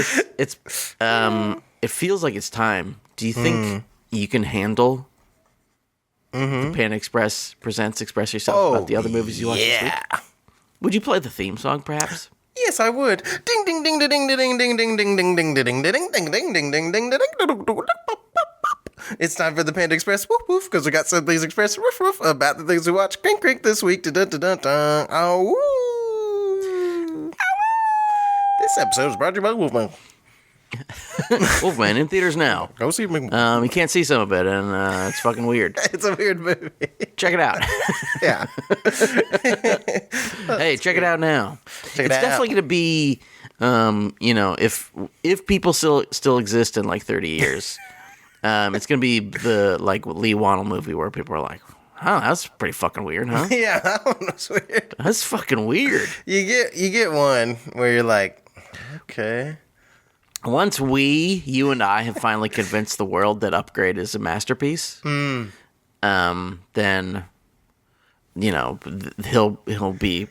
It feels like it's time. Do you think you can handle the Pan Express presents Express Yourself about the other movies you watched this week? Would you play the theme song, perhaps? Yes, I would. Ding ding ding ding ding ding ding ding ding ding ding ding ding ding ding ding ding ding ding. It's time for the Panda Express woof woof because we got some things express woof woof about the things we watch. Crink crink this week. Oh woo! This episode is brought to you by Wolfman. Wolfman in theaters now. Go see me. You can't see some of it, and it's fucking weird. It's a weird movie. Check it out. Yeah. Hey, check it out now. It's definitely going to be, if people still exist in like 30 years, it's going to be the like Leigh Whannel movie where people are like, "Huh, that's pretty fucking weird, huh?" Yeah, that one was weird. That's fucking weird. You get one where you're like, okay. Once you and I have finally convinced the world that Upgrade is a masterpiece, then he'll be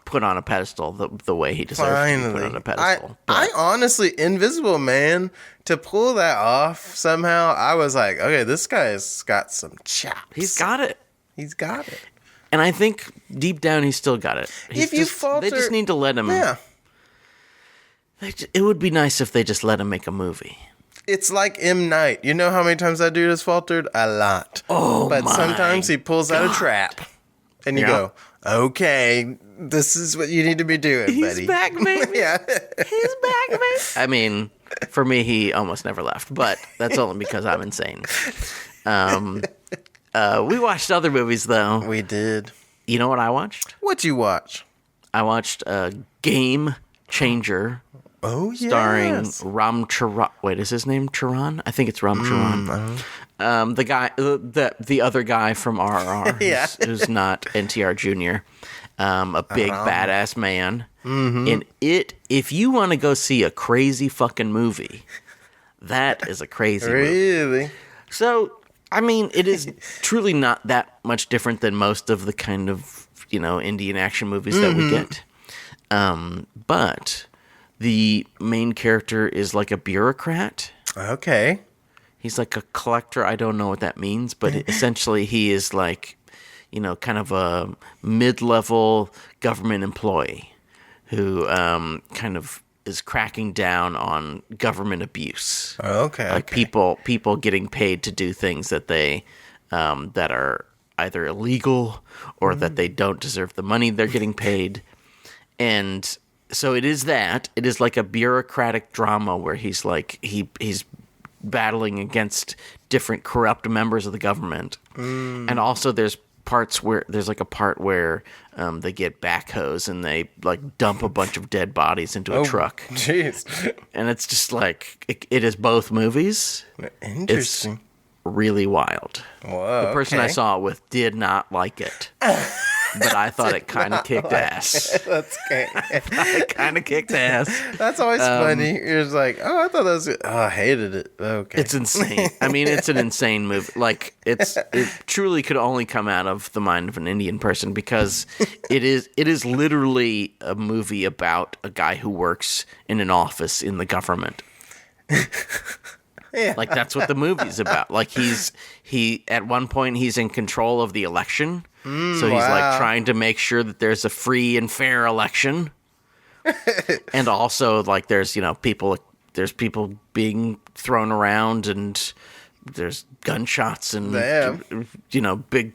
put on a pedestal the way he deserves to be put on a pedestal. I honestly, Invisible Man, to pull that off somehow, I was like, okay, this guy's got some chops. He's got it. He's got it. And I think deep down he's still got it. They just need to let him. Yeah. It would be nice if they just let him make a movie. It's like M. Night. You know how many times that dude has faltered? A lot. Oh, but sometimes he pulls out a trap. And you go, okay, this is what you need to be doing, buddy. He's back, baby. Yeah. He's back, baby. I mean, for me, he almost never left. But that's only because I'm insane. We watched other movies, though. We did. You know what I watched? What'd you watch? I watched Game Changer. Oh, yes. Starring Ram Charan. Wait, is his name Charan? I think it's Ram Charan. The guy, the other guy from RRR, who's not NTR Jr., a big badass man. Mm-hmm. And if you want to go see a crazy fucking movie, that is a crazy movie. Really? So, I mean, it is truly not that much different than most of the kind of, Indian action movies that we get. But the main character is like a bureaucrat. Okay. He's like a collector. I don't know what that means, but essentially he is like, kind of a mid-level government employee who kind of is cracking down on government abuse. Okay. Like people getting paid to do things that they that are either illegal or that they don't deserve the money they're getting paid. And so it is like a bureaucratic drama where he's like he's battling against different corrupt members of the government. And also there's a part where they get backhoes and they like dump a bunch of dead bodies into a truck. Jeez. And it's just like it is both movies. Interesting. It's really wild. Whoa, the person I saw it with did not like it. But I thought it kind of kicked ass. That's okay. It kind of kicked ass. That's always funny. You're just like, I thought that was good. Oh, I hated it. Okay. It's insane. I mean, it's an insane movie. Like, it truly could only come out of the mind of an Indian person because it is literally a movie about a guy who works in an office in the government. Yeah. Like, that's what the movie's about. Like, he at one point he's in control of the election So he's like trying to make sure that there's a free and fair election. And also like there's people being thrown around and there's gunshots and big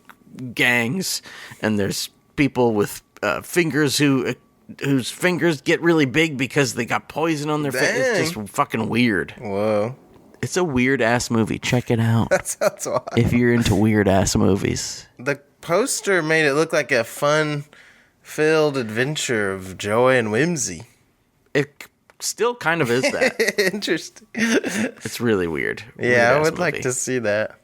gangs, and there's people with fingers whose fingers get really big because they got poison on their face. It's just fucking weird. Whoa. It's a weird ass movie. Check it out. That sounds wild. If you're into weird ass movies. The poster made it look like a fun-filled adventure of joy and whimsy. It still kind of is that. Interesting. It's really weird. Yeah, I would like to see that.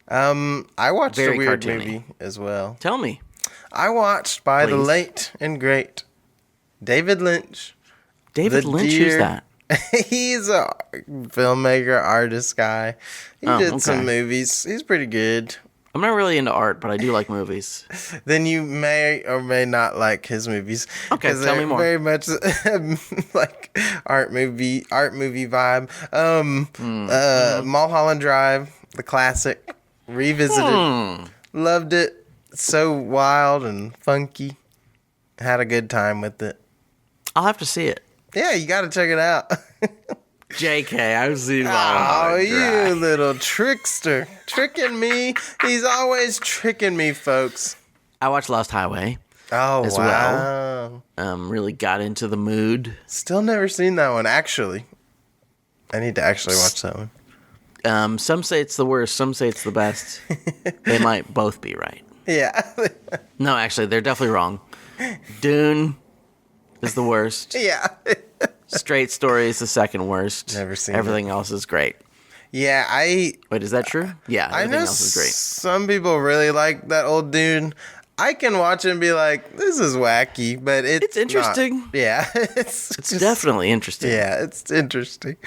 I watched a weird movie as well. Tell me. I watched by the late and great David Lynch. David Lynch, who's that? He's a filmmaker, artist guy. He did some movies. He's pretty good. I'm not really into art, but I do like movies. Then you may or may not like his movies. Okay, tell me more. Very much like art movie vibe. Mulholland Drive, the classic, revisited. Loved it. So wild and funky. Had a good time with it. I'll have to see it. Yeah, you got to check it out. JK, I've seen Mulholland Drive. You little trickster. Tricking me. He's always tricking me, folks. I watched Lost Highway. Oh, as wow. Well. Really got into the mood. Still never seen that one, actually. I need to actually watch that one. Some say it's the worst. Some say it's the best. They might both be right. Yeah. No, actually, they're definitely wrong. Dune is the worst. Yeah. Straight Story is the second worst. Never seen Everything else is great. Yeah, Wait, is that true? Yeah, everything else is great. Some people really like that old Dune. I can watch it and be like, this is wacky, but it's interesting. Not. Yeah. It's definitely interesting. Yeah, it's interesting.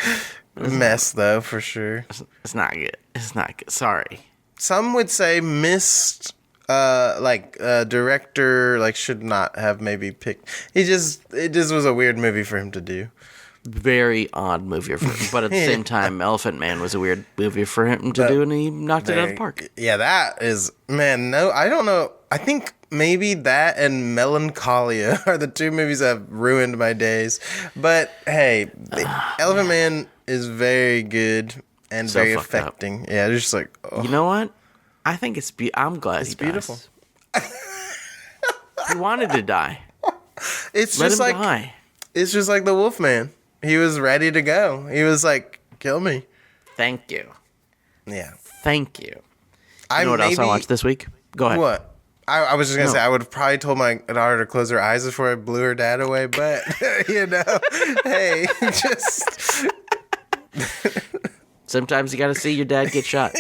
Mess, though, for sure. It's not good. It's not good. Sorry. Some would say missed... director should not have maybe picked. It just was a weird movie for him to do. Very odd movie for him, but at the same time, Elephant Man was a weird movie for him to do, and he knocked it out of the park. Yeah, that is no. I don't know. I think maybe that and Melancholia are the two movies that have ruined my days. But hey, Elephant Man is very good and very affecting. Yeah, it's just like you know what. I think it's I'm glad it's beautiful. He wanted to die. It's Let just him like die. It's just like the Wolfman. He was ready to go. He was like, "Kill me." Thank you. Yeah. Thank you. You know what else I watched this week? Go ahead. What? I was just gonna say I would have probably told my daughter to close her eyes before I blew her dad away, but hey, just sometimes you got to see your dad get shot.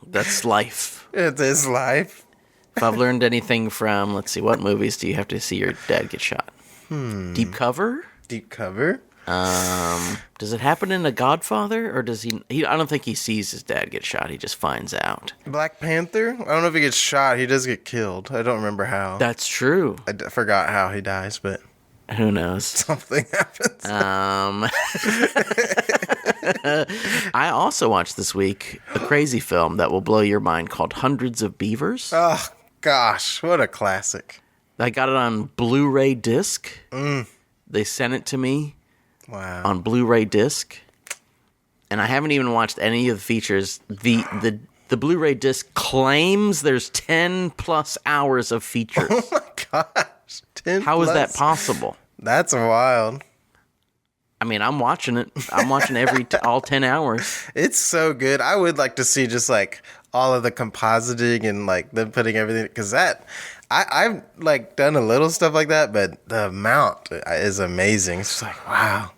That's life. It is life. If I've learned anything from, let's see, what movies do you have to see your dad get shot? Deep Cover? Deep Cover. Does it happen in The Godfather, or does he? I don't think he sees his dad get shot. He just finds out. Black Panther. I don't know if he gets shot. He does get killed. I don't remember how. That's true. I forgot how he dies, but who knows? Something happens. I also watched this week a crazy film that will blow your mind called Hundreds of Beavers. Oh gosh, what a classic! I got it on Blu-ray disc. They sent it to me. Wow. On Blu-ray disc, and I haven't even watched any of the features. The Blu-ray disc claims there's 10 plus hours of features. Oh my gosh, 10. How is that possible? That's wild. I mean, I'm watching it. I'm watching all 10 hours. It's so good. I would like to see just like all of the compositing and like them putting everything, because I've like done a little stuff like that, but the amount is amazing. It's just like, wow.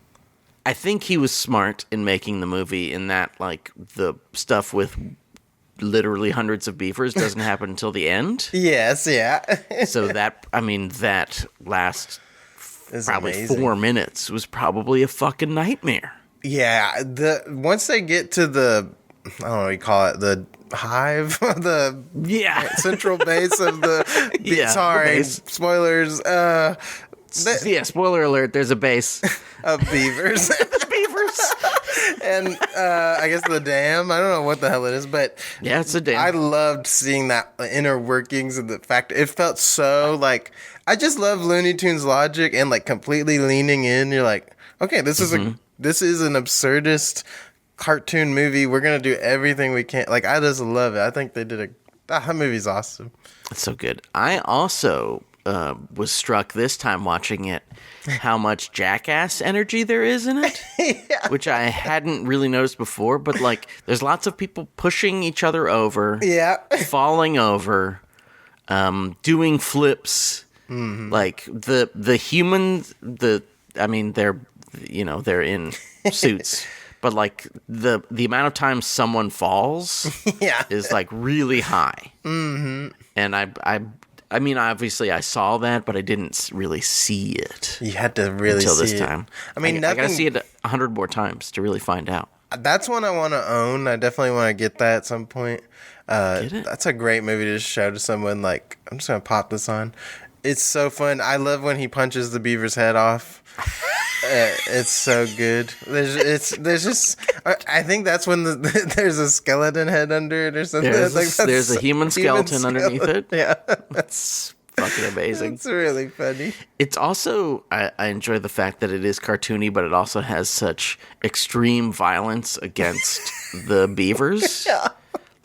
I think he was smart in making the movie in that like the stuff with literally hundreds of beavers doesn't happen until the end. Yes, yeah. So that last it's probably amazing. 4 minutes was probably a fucking nightmare. Yeah, once they get to the, I don't know what you call it, the hive, the central base of the sorry, spoilers. Spoiler alert, there's a base of beavers. Beavers. And I guess the dam. I don't know what the hell it is, but yeah, it's a dam. I loved seeing that inner workings of the fact. It felt so like I just love Looney Tunes logic and like completely leaning in. You're like, okay, this is an absurdist cartoon movie. We're gonna do everything we can. Like I just love it. I think they did that movie's awesome. It's so good. I also was struck this time watching it how much jackass energy there is in it, yeah. which I hadn't really noticed before. But like, there's lots of people pushing each other over, falling over, doing flips. Mm-hmm. Like the humans, I mean, they're in suits. But like the amount of times someone falls is like really high. Mm-hmm. And I mean, obviously I saw that, but I didn't really see it. You had to really until see this it. time. I mean, I gotta see it 100 more times to really find out. That's one I want to own. I definitely want to get that at some point. Get it? That's a great movie to show to someone. Like, I'm just gonna pop this on. It's so fun. I love when he punches the beaver's head off. It's so good. There's just. I think that's when there's a skeleton head under it or something. There's a human skeleton underneath it. Yeah, that's fucking amazing. It's really funny. It's also I enjoy the fact that it is cartoony, but it also has such extreme violence against the beavers. Yeah,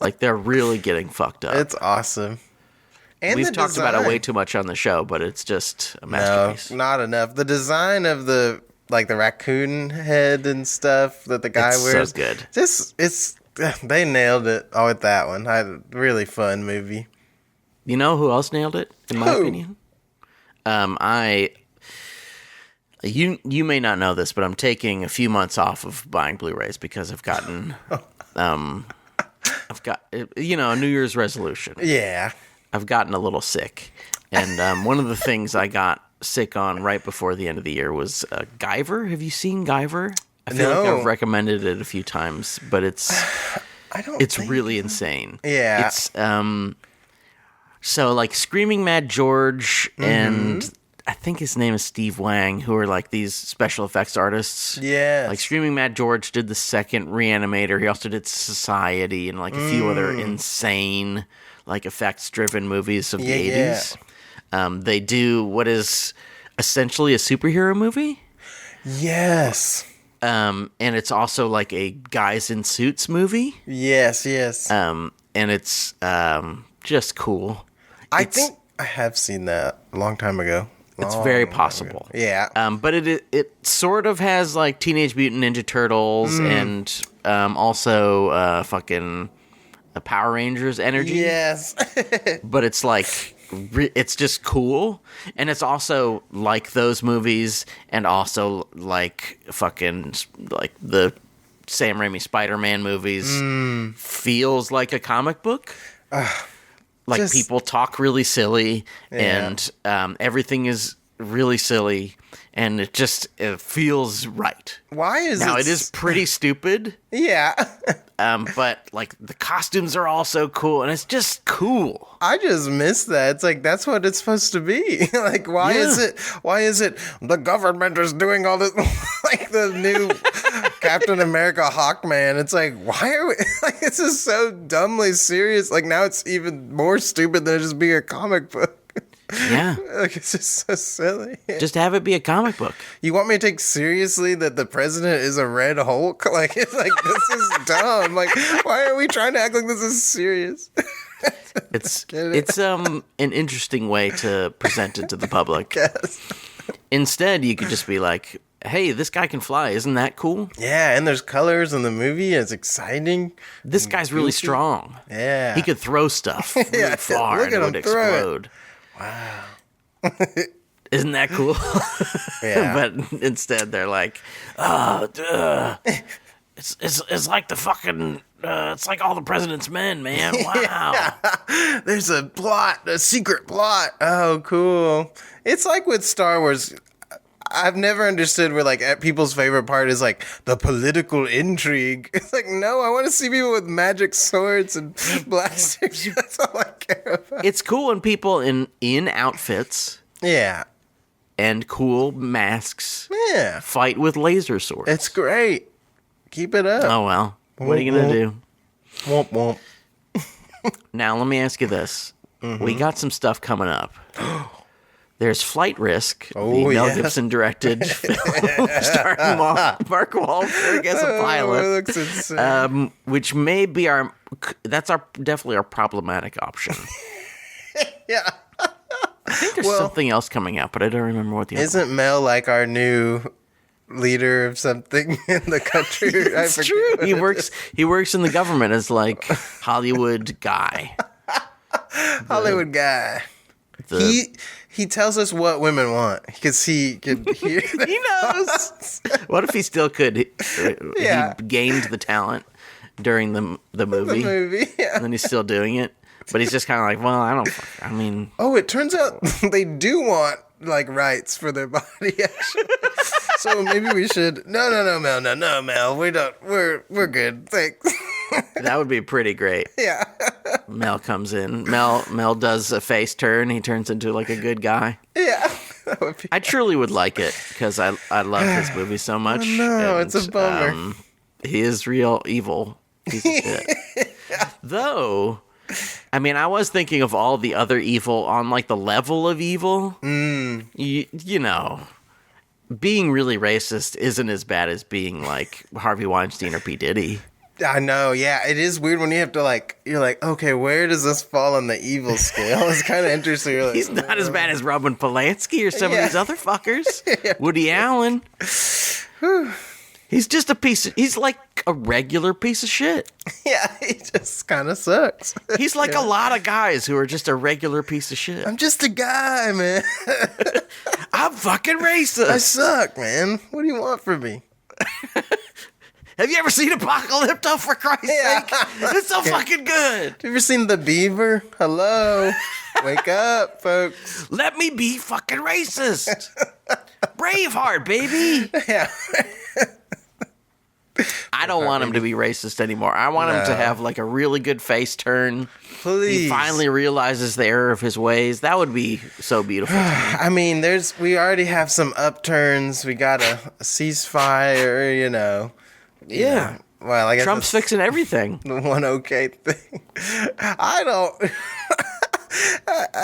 like they're really getting fucked up. It's awesome. And we've talked about it way too much on the show, but it's just a masterpiece. No, not enough. The design of the raccoon head and stuff that the guy wears. So good. They nailed it with that one. Really fun movie. You know who else nailed it, in my opinion? You may not know this, but I'm taking a few months off of buying Blu-rays because I've gotten, I've got, a New Year's resolution. Yeah. I've gotten a little sick. And one of the things I got sick on right before the end of the year was Guyver. Have you seen Guyver? I feel like I've recommended it a few times, but it's really insane. Yeah. It's so like Screaming Mad George and I think his name is Steve Wang, who are like these special effects artists. Yeah. Like Screaming Mad George did the second Reanimator. He also did Society and like a few other insane like effects-driven movies of the 80s. They do what is essentially a superhero movie. Yes. And it's also like a guys in suits movie. Yes. And it's just cool. I think I have seen that a long time ago. It's very possible. Yeah. But it sort of has like Teenage Mutant Ninja Turtles and also fucking Power Rangers energy. Yes. But it's like it's just cool, and it's also like those movies, and also like fucking like the Sam Raimi Spider-Man movies. Feels like a comic book. Like people talk really silly, and everything is really silly, and it feels right. Why is now it is pretty stupid. Yeah. But like the costumes are all so cool, and it's just cool. I just miss that. It's like that's what it's supposed to be. Like why is it the government is doing all this like the new Captain America Hawkman? It's like why are we like this is so dumbly serious. Like now it's even more stupid than it just being a comic book. Yeah. Like it's just so silly. Just have it be a comic book. You want me to take seriously that the president is a Red Hulk? Like it's like this is dumb. Like why are we trying to act like this is serious? It's an interesting way to present it to the public. Yes. Instead, you could just be like, "Hey, this guy can fly. Isn't that cool?" Yeah, and there's colors in the movie. It's exciting. This guy's really strong. Yeah. He could throw stuff really far and it would explode. Wow. Isn't that cool? Yeah. But instead they're like, it's like the fucking it's like all the president's men, man. Wow. Yeah. There's a plot, a secret plot. Oh, cool. It's like with Star Wars. I've never understood where like people's favorite part is like the political intrigue. It's like, no, I want to see people with magic swords and blasters. That's all I care about. It's cool when people in outfits, yeah, and cool masks, yeah, fight with laser swords. It's great. Keep it up. Oh, well. What are you going to do? Womp womp. Now, let me ask you this. Mm-hmm. We got some stuff coming up. There's Flight Risk, the Mel yes. Gibson-directed film starring Mark Wahlberg as a pilot. It looks insane. Which may be definitely our problematic option. Yeah. I think there's something else coming out, but I don't remember what the other Isn't Mel like our new leader of something in the country? It's true. He works in the government as like Hollywood guy. Hollywood guy. He tells us what women want because he could hear. He knows. What if he still could? He gained the talent during the movie. The movie, yeah. And then he's still doing it. But he's just kind of like, well, I mean. Oh, it turns out they do want like rights for their body action. So maybe we should. No, Mel. We don't. We're good. Thanks. That would be pretty great. Yeah. Mel comes in. Mel does a face turn. He turns into like a good guy. Yeah. That would be. I truly would like it because I love this movie so much. Oh, no, it's a bummer. He is real evil. Piece of shit. Yeah. Though, I mean, I was thinking of all the other evil on like the level of evil. You know, being really racist isn't as bad as being like Harvey Weinstein or P. Diddy. I know, yeah. It is weird when you have to you're like, okay, where does this fall on the evil scale? It's kind of interesting. You're like, he's not as bad as Roman Polanski or some of these other fuckers. Yeah. Woody Allen. He's just he's like a regular piece of shit. Yeah, he just kind of sucks. He's like a lot of guys who are just a regular piece of shit. I'm just a guy, man. I'm fucking racist. I suck, man. What do you want from me? Have you ever seen Apocalypto, for Christ's sake? It's so fucking good. Have you ever seen The Beaver? Hello. Wake up, folks. Let me be fucking racist. Braveheart, baby. Yeah. I don't want him to be racist anymore. I want him to have like a really good face turn. Please. He finally realizes the error of his ways. That would be so beautiful. I mean, we already have some upturns. We got a ceasefire, you know. Yeah. Well, I guess Trump's fixing everything. The one okay thing. I don't.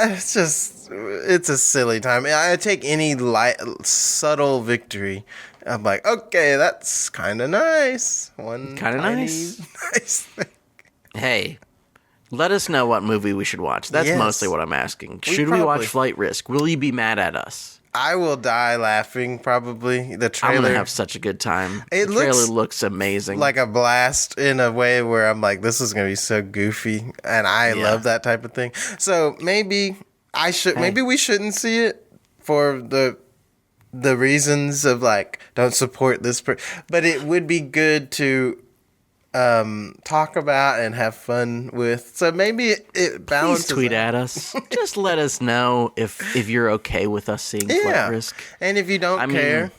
It's a silly time. I take any subtle victory. I'm like, okay, that's kind of nice. One kind of nice thing. Hey, let us know what movie we should watch. That's mostly what I'm asking. Should we watch Flight Risk? Will you be mad at us? I will die laughing, probably. The trailer. I'm going to have such a good time. The trailer looks amazing. Like a blast in a way where I'm like, this is going to be so goofy. And I love that type of thing. So maybe maybe we shouldn't see it for the reasons of like, don't support this. But it would be good to talk about and have fun with. So maybe it balances. Please tweet at us. Just let us know if you're okay with us seeing Flight Risk. And if you don't care,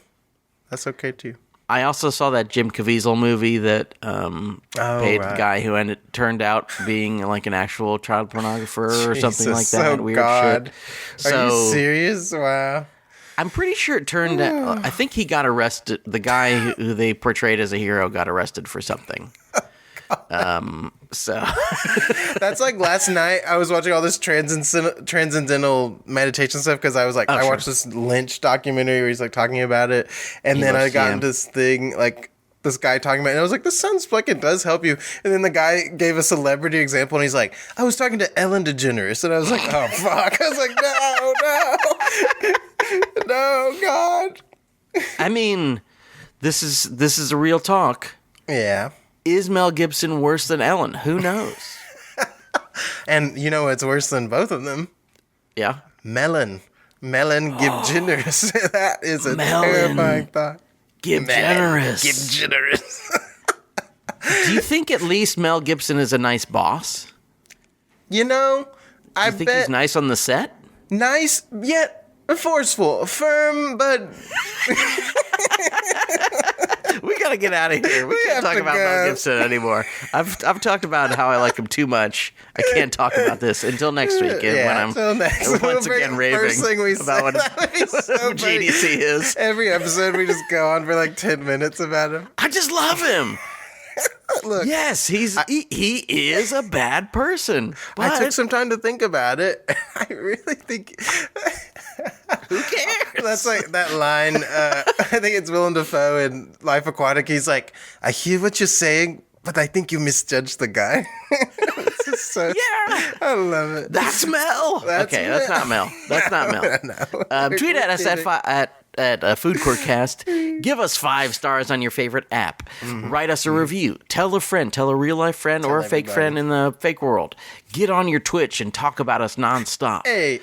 that's okay too. I also saw that Jim Caviezel movie that paid the guy who turned out being like an actual child pornographer or something like that. Oh weird God. Shit. Are you serious? Wow. I'm pretty sure it turned out. I think he got arrested. The guy who they portrayed as a hero got arrested for something. So that's like last night I was watching all this transcendental meditation stuff because I was like, I watched this Lynch documentary where he's like talking about it, and then I got into this thing like this guy talking about it, and I was like, this sounds like it does help you. And then the guy gave a celebrity example, and he's like, I was talking to Ellen DeGeneres, and I was like, oh fuck. I was like, no, God. I mean, this is a real talk. Yeah. Is Mel Gibson worse than Ellen? Who knows? And you know what's worse than both of them? Yeah. Melon Gibgenerous. That is a terrifying thought. Gibgenerous. Do you think at least Mel Gibson is a nice boss? You know, I think he's nice on the set? Nice, yet forceful. Firm, but... We gotta get out of here. We can't talk about Mel Gibson anymore. I've talked about how I like him too much. I can't talk about this until next week. When I'm once again raving about what a genius he is. Every episode we just go on for like 10 minutes about him. I just love him. Look, yes, he is a bad person. But I took some time to think about it. I really think... Who cares? That's like that line, I think it's Willem Dafoe in Life Aquatic. He's like, I hear what you're saying, but I think you misjudged the guy. It's just so, yeah. I love it. That's Mel. That's not Mel. That's not Mel. No. Tweet at us at Food Court Cast. Give us 5 stars on your favorite app. Write us a review. Tell a friend. Tell a real-life friend or a fake friend in the fake world. Get on your Twitch and talk about us nonstop. Hey.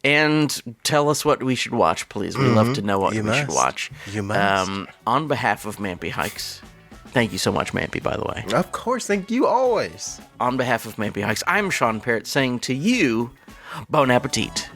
And tell us what we should watch, please. We love to know what we should watch. You must. On behalf of Mampy Hikes, thank you so much, Mampy, by the way. Of course, thank you always. On behalf of Mampy Hikes, I'm Sean Parrott saying to you, bon appetit.